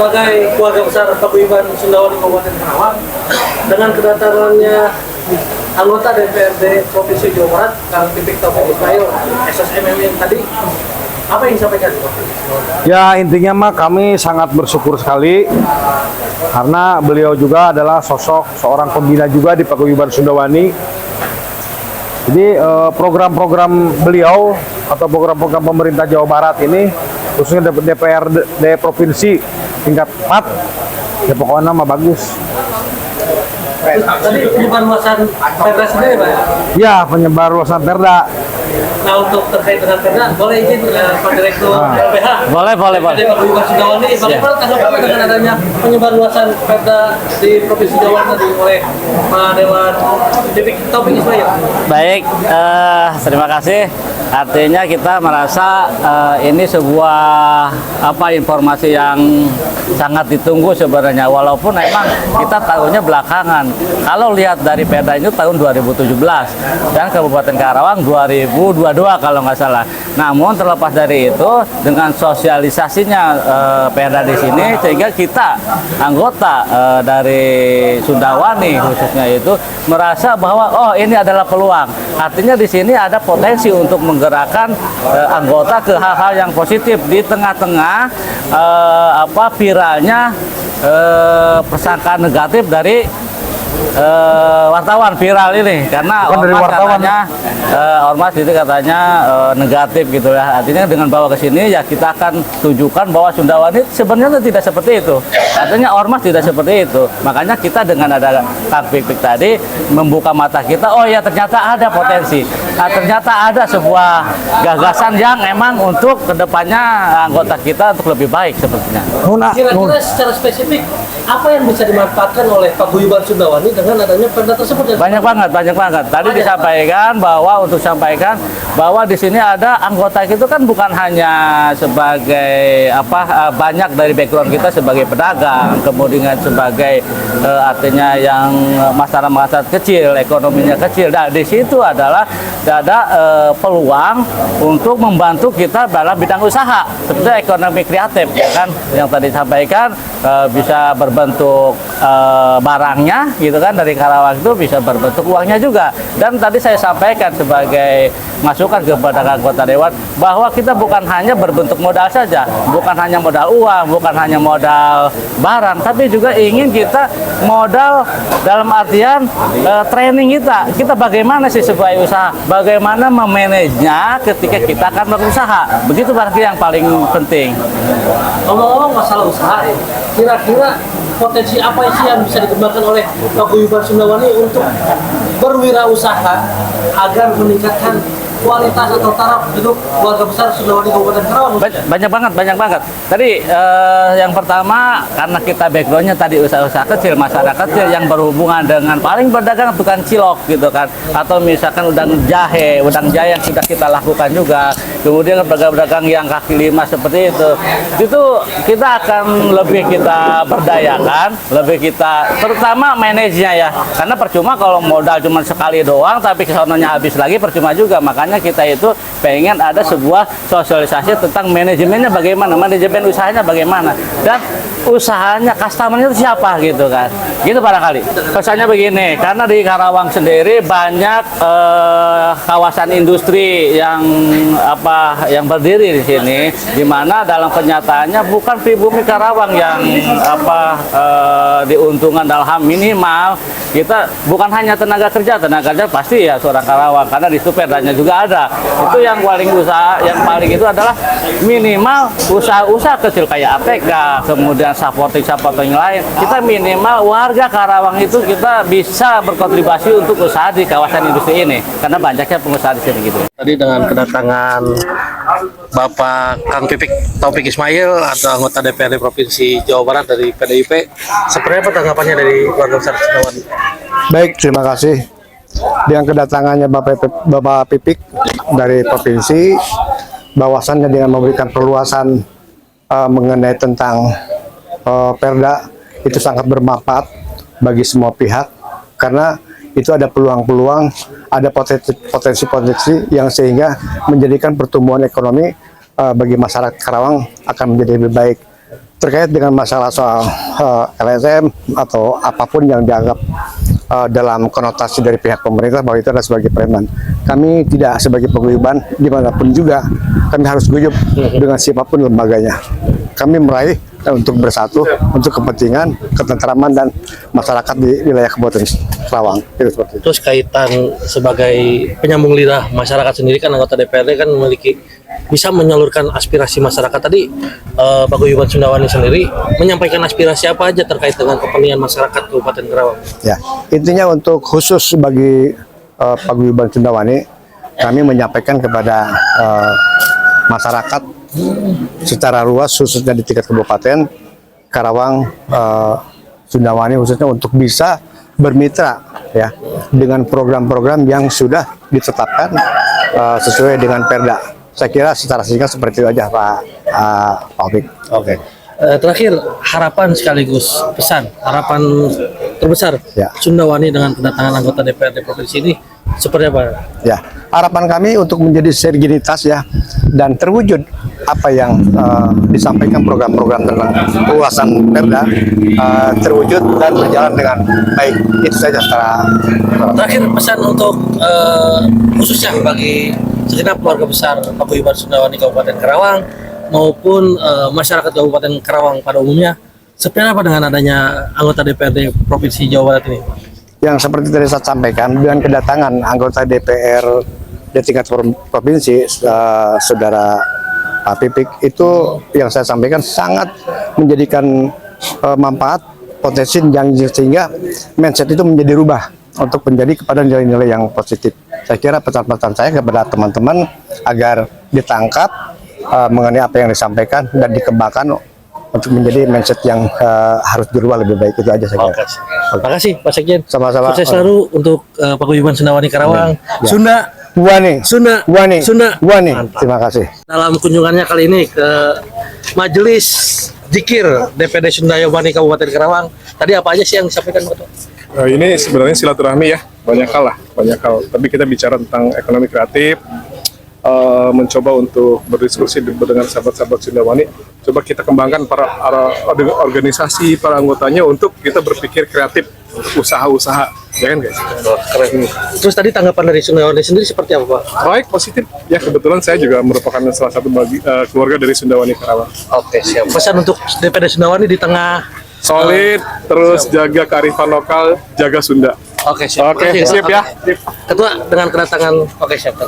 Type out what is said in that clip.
sebagai keluarga besar Paguyuban Sundawani Kabupaten Karawang, dengan kedatangannya anggota DPRD Provinsi Jawa Barat, Kang Pipik Taufik Ismail, SSMM tadi, apa yang disampaikan? Ya, intinya mah kami sangat bersyukur sekali karena beliau juga adalah sosok seorang pembina juga di Paguyuban Sundawani. Jadi program-program beliau atau program-program pemerintah Jawa Barat ini, khususnya DPRD Provinsi tingkat 4, ya pokoknya mah bagus. Tadi penyebar luasan perda sendiri, Pak? Ya, penyebar luasan perda. Nah, untuk terkait dengan perda, boleh izin Pak Direktur LBH? Boleh. Dari Paguyuban Sundawani, bagaimana tanggapan dengan adanya penyebar luasan perda di Provinsi Jawa Barat oleh Pak Dewan Pipik Taufik Ismail? Baik, terima kasih. Artinya kita merasa ini sebuah informasi yang sangat ditunggu sebenarnya, walaupun memang kita tahunya belakangan. Kalau lihat dari perda itu tahun 2017 dan Kabupaten Karawang 2022 kalau nggak salah. Namun terlepas dari itu, dengan sosialisasinya perda di sini, sehingga kita anggota dari Sundawani khususnya itu merasa bahwa oh ini adalah peluang. Artinya di sini ada potensi untuk menggerakkan anggota ke hal-hal yang positif di tengah-tengah viralnya persangkaan negatif dari wartawan viral ini, karena ormas itu katanya negatif gitu ya. Artinya dengan bawa ke sini ya kita akan tunjukkan bahwa Sundawani sebenarnya tidak seperti itu. Artinya ormas tidak seperti itu. Makanya kita dengan ada Kang Pipik tadi membuka mata kita, oh ya ternyata ada potensi. Ternyata ada sebuah gagasan yang emang untuk kedepannya anggota kita untuk lebih baik sepertinya. Kira-kira secara spesifik apa yang bisa dimanfaatkan oleh Paguyuban Sundawani dengan adanya perda tersebut? Banyak banget. Tadi disampaikan bahwa bahwa di sini ada anggota itu kan bukan hanya sebagai banyak dari background kita sebagai pedagang, kemudian sebagai artinya yang masyarakat kecil, ekonominya kecil. Nah, di situ adalah ada peluang untuk membantu kita dalam bidang usaha seperti ekonomi kreatif, ya kan, yang tadi disampaikan bisa berbentuk barangnya gitu kan, dari Karawang itu bisa berbentuk uangnya juga. Dan tadi saya sampaikan sebagai masukan kepada anggota dewan bahwa kita bukan hanya berbentuk modal saja, bukan hanya modal uang, bukan hanya modal barang, tapi juga ingin kita modal dalam artian training kita bagaimana sih sebuah usaha, bagaimana memanajenya ketika kita akan berusaha. Begitu berarti yang paling penting. Ngomong-ngomong masalah usaha, kira-kira potensi apa sih yang bisa dikembangkan oleh Paguyuban Sundawani untuk berwirausaha agar meningkatkan kualitas atau taraf hidup keluarga besar Sundawani Kabupaten Karawang? Banyak banget. Tadi yang pertama, karena kita backgroundnya tadi usaha-usaha kecil, masyarakat kecil yang berhubungan dengan paling berdagang tukang cilok gitu kan, atau misalkan udang jahe yang sudah kita lakukan juga. Kemudian pedagang-pedagang yang kaki lima seperti itu kita akan lebih kita berdayakan, lebih kita terutama manajernya ya, karena percuma kalau modal cuma sekali doang tapi kesononya habis lagi, percuma juga. Makanya kita itu pengen ada sebuah sosialisasi tentang manajemennya bagaimana, manajemen usahanya bagaimana, dan usahanya customernya itu siapa gitu kan, gitu barangkali. Pesannya begini, karena di Karawang sendiri banyak kawasan industri yang berdiri di sini, di mana dalam kenyataannya bukan pribumi Karawang yang diuntungkan dalam hal minimal. Kita bukan hanya tenaga kerja pasti ya seorang Karawang, karena di situ perdanya juga ada. Itu yang paling itu adalah minimal usaha-usaha kecil kayak ATK, kemudian supporting lain. Kita minimal warga Karawang itu kita bisa berkontribusi untuk usaha di kawasan industri ini, karena banyaknya pengusaha di sini gitu. Tadi dengan kedatangan Bapak Kang Pipik Taufik Ismail atau anggota DPRD Provinsi Jawa Barat dari PDIP, sebenarnya apa tanggapannya dari keluarga besar Sundawani? Baik, terima kasih. Dengan kedatangannya Bapak Pipik dari provinsi, bahwasannya dengan memberikan perluasan mengenai tentang perda itu sangat bermanfaat bagi semua pihak, karena itu ada peluang-peluang, ada potensi-potensi yang sehingga menjadikan pertumbuhan ekonomi bagi masyarakat Karawang akan menjadi lebih baik. terkait dengan masalah soal LSM atau apapun yang dianggap dalam konotasi dari pihak pemerintah bahwa itu adalah sebagai preman. Kami tidak sebagai paguyuban dimanapun juga kami harus guyup dengan siapapun lembaganya. Kami meraih untuk bersatu untuk kepentingan ketentraman dan masyarakat di wilayah Kabupaten Kerawang. Itu seperti itu. Terus kaitan sebagai penyambung lidah masyarakat sendiri kan anggota DPRD kan memiliki bisa menyalurkan aspirasi masyarakat. Tadi Paguyuban Sundawani sendiri menyampaikan aspirasi apa aja terkait dengan kepentingan masyarakat Kabupaten Kerawang. Ya, intinya untuk khusus bagi Paguyuban Sundawani, kami menyampaikan kepada masyarakat secara luas khususnya di tingkat kabupaten Karawang, Sundawani khususnya untuk bisa bermitra ya dengan program-program yang sudah ditetapkan sesuai dengan Perda. Saya kira secara singkat seperti itu aja Pak Taufik. Oke. Terakhir harapan sekaligus pesan, harapan terbesar Ya. Sundawani dengan kedatangan anggota DPRD provinsi ini seperti apa? Ya, harapan kami untuk menjadi sinergitas ya dan terwujud apa yang disampaikan program-program tentang ulasan Perda terwujud dan berjalan dengan baik. Itu saja secara Terakhir pesan untuk khususnya bagi segenap keluarga besar Paguyuban Sundawani Kabupaten Kerawang maupun masyarakat Kabupaten Kerawang pada umumnya, seperti apa dengan adanya anggota DPRD Provinsi Jawa Barat ini? yang seperti tadi saya sampaikan dengan kedatangan anggota DPR di tingkat provinsi saudara Pak Pipik itu yang saya sampaikan sangat menjadikan manfaat potensi yang sehingga mindset itu menjadi rubah untuk menjadi kepada nilai-nilai yang positif. Saya kira pesan-pesan saya kepada teman-teman agar ditangkap mengenai apa yang disampaikan dan dikembangkan untuk menjadi mindset yang harus dirubah lebih baik. Itu aja saya kira. Terima kasih Pak Sekjen. Sama-sama. Sukses selalu untuk Paguyuban Sundawani Karawang. Ya. Sunda, Wani, Sunda, Wani, Sunda. Wani. Mantap. Terima kasih. Dalam kunjungannya kali ini ke Majelis Zikir DPD Sundawani Kabupaten Kerawang, tadi apa aja sih yang disampaikan Pak? Ini sebenarnya silaturahmi ya, banyak hal lah, banyak hal. Tapi kita bicara tentang ekonomi kreatif, mencoba untuk berdiskusi dengan sahabat-sahabat Sundawani. Coba kita kembangkan para organisasi, para anggotanya untuk kita berpikir kreatif, usaha-usaha, ya kan guys? Keren. Terus tadi tanggapan dari Sundawani sendiri seperti apa Pak? Baik, positif. Ya kebetulan saya juga merupakan salah satu keluarga dari Sundawani Karawang. Oke, siap. Pesan untuk DPD Sundawani di tengah. Solid, terus jaga kearifan lokal, jaga Sunda. Oke, siap. Oke, Terima kasih, sip Pak. ya. Ketua dengan kedatangan. Oke, siap.